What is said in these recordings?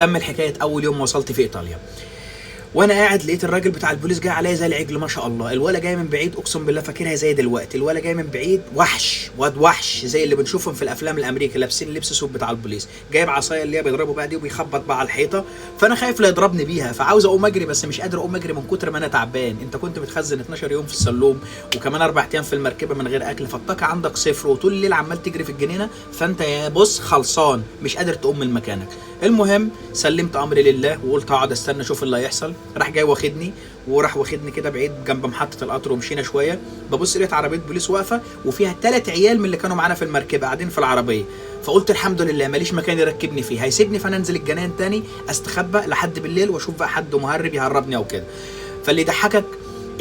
كمل حكايه اول يوم وصلت في ايطاليا. وانا قاعد لقيت الراجل بتاع البوليس جاي عليا زي العجل ما شاء الله. الولا جاي من بعيد اقسم بالله فاكرها زي دلوقتي. الولا جاي من بعيد وحش، واد وحش زي اللي بنشوفهم في الافلام الامريكي، لابسين لبس سود بتاع البوليس، جايب عصايه اللي هي بيضربوا بقى دي وبيخبط بقى على الحيطه. فانا خايف لا يضربني بيها، فعاوز اقوم اجري بس مش قادر اقوم اجري من كتر ما انا تعبان. انت كنت متخزن 12 يوم في السلوم وكمان 4 ايام في المركبه من غير اكل، فالطاقه عندك صفر وطول الليل عمال تجري في الجنينه، فانت يا بص خلصان مش قادر تقوم من مكانك. المهم سلمت امري لله وقلت هقعد استنى اشوف اللي هيحصل. راح جاي واخدني وراح واخدني كده بعيد جنب محطه القطر ومشينا شويه. ببص لقيت عربيه بوليس واقفه وفيها 3 عيال من اللي كانوا معانا في المركبه قاعدين في العربيه. فقلت الحمد لله ماليش مكان يركبني فيه، هيسيبني فانا انزل الجنان تاني استخبى لحد بالليل واشوف بقى حد مهرب يهربني او كده. فاللي يضحكك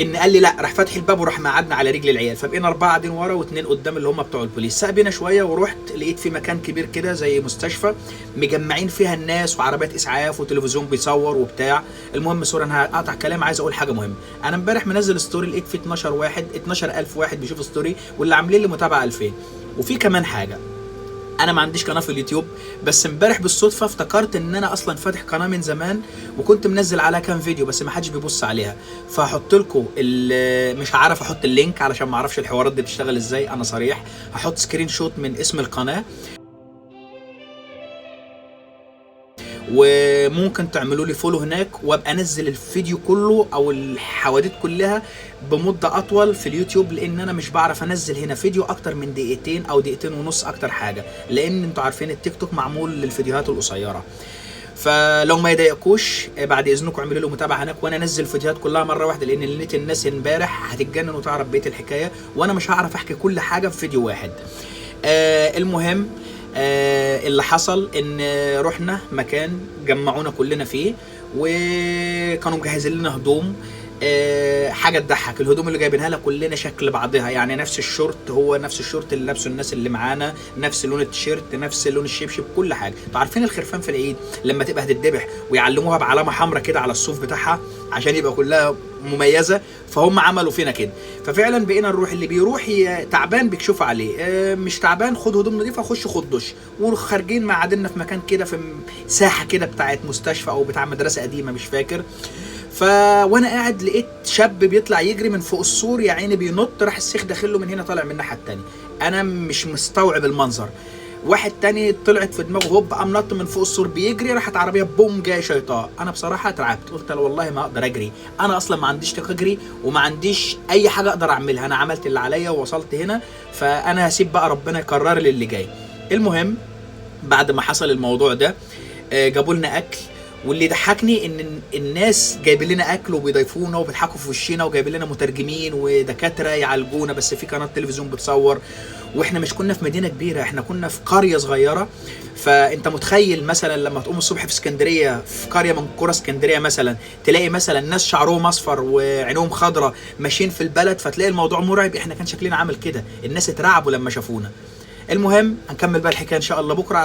ان قال لي لا، راح فاتح الباب وراح مقعدنا على رجل العيال، فبقينا 4 قاعدين ورا و2 قدام اللي هم بتوع البوليس. ساق بينا شويه ورحت لقيت في مكان كبير كده زي مستشفى مجمعين فيها الناس وعربيات اسعاف وتلفزيون بيصور وبتاع. المهم سوري انا هقطع كلام، عايز اقول حاجه مهمه. انا امبارح منزل ستوري لقيت في 12000 واحد بيشوف ستوري واللي عاملين لي متابعه 2000. وفي كمان حاجه، انا ما عنديش قناه في اليوتيوب، بس امبارح بالصدفه افتكرت ان انا اصلا فاتح قناه من زمان وكنت منزل عليها كام فيديو بس ما حدش بيبص عليها. فهحط لكم مش عارف احط اللينك علشان ما اعرفش الحوارات دي بتشتغل ازاي، انا صريح. هحط سكرين شوت من اسم القناه وممكن تعملوا لي فولو هناك، وابقى انزل الفيديو كله او الحواديت كلها بمده اطول في اليوتيوب، لان انا مش بعرف انزل هنا فيديو اكتر من 2 او 2.5 اكتر حاجه، لان انتوا عارفين التيك توك معمول للفيديوهات القصيره. فلو ما يضايقكوش بعد اذنكم اعملوا له متابعه هناك وانا انزل الفيديوهات كلها مره واحده، لان لقيت الناس امبارح هتتجنن وتعرف بقيه الحكايه وانا مش هعرف احكي كل حاجه في فيديو واحد. المهم اللي حصل ان رحنا مكان جمعونا كلنا فيه وكانوا مجهزين لنا هدوم. حاجه تضحك، الهدوم اللي جايبينها لها كلنا شكل بعضها، يعني نفس الشورت هو نفس الشورت اللي لابسه الناس اللي معانا، نفس لون التيشيرت، نفس لون الشبشب، كل حاجه. انتوا عارفين الخرفان في العيد لما تبقى هتتذبح ويعلموها بعلامه حمراء كده على الصوف بتاعها عشان يبقى كلها مميزه، فهم عملوا فينا كده. ففعلا بقينا نروح، اللي بيروح تعبان بيكشفوا عليه، مش تعبان خد هدوم نظيفه خش خد دش. وخارجين معادنا في مكان كده في ساحه كده بتاعت مستشفى او بتاع مدرسه قديمه مش فاكر. وانا قاعد لقيت شاب بيطلع يجري من فوق السور، يا عيني بينط، راح السيخ داخله من هنا طالع من الناحيه الثانيه. انا مش مستوعب المنظر. واحد تاني طلعت في دماغه هوب قام نط من فوق السور بيجري، راحت عربيه بوم جاي شيطان. انا بصراحه اترعبت، قلت له والله ما اقدر اجري، انا اصلا ما عنديش طاقه اجري وما عنديش اي حاجه اقدر اعملها، انا عملت اللي عليا ووصلت هنا، فانا هسيب بقى ربنا يكرر لي اللي جاي. المهم بعد ما حصل الموضوع ده جابوا لنا اكل، واللي ضحكني ان الناس جايبين لنا اكل وبيضيفونا وبيضحكوا في وشنا وجايبين لنا مترجمين ودكاتره يعالجونا، بس في قناه تلفزيون بتصور. واحنا مش كنا في مدينه كبيره، احنا كنا في قريه صغيره. فانت متخيل مثلا لما تقوم الصبح في اسكندريه في قريه من قرى اسكندريه مثلا تلاقي مثلا ناس شعرهم اصفر وعينهم خضراء ماشيين في البلد، فتلاقي الموضوع مرعب. احنا كان شكلنا عامل كده، الناس اترعبوا لما شافونا. المهم هنكمل بقى الحكايه ان شاء الله بكره.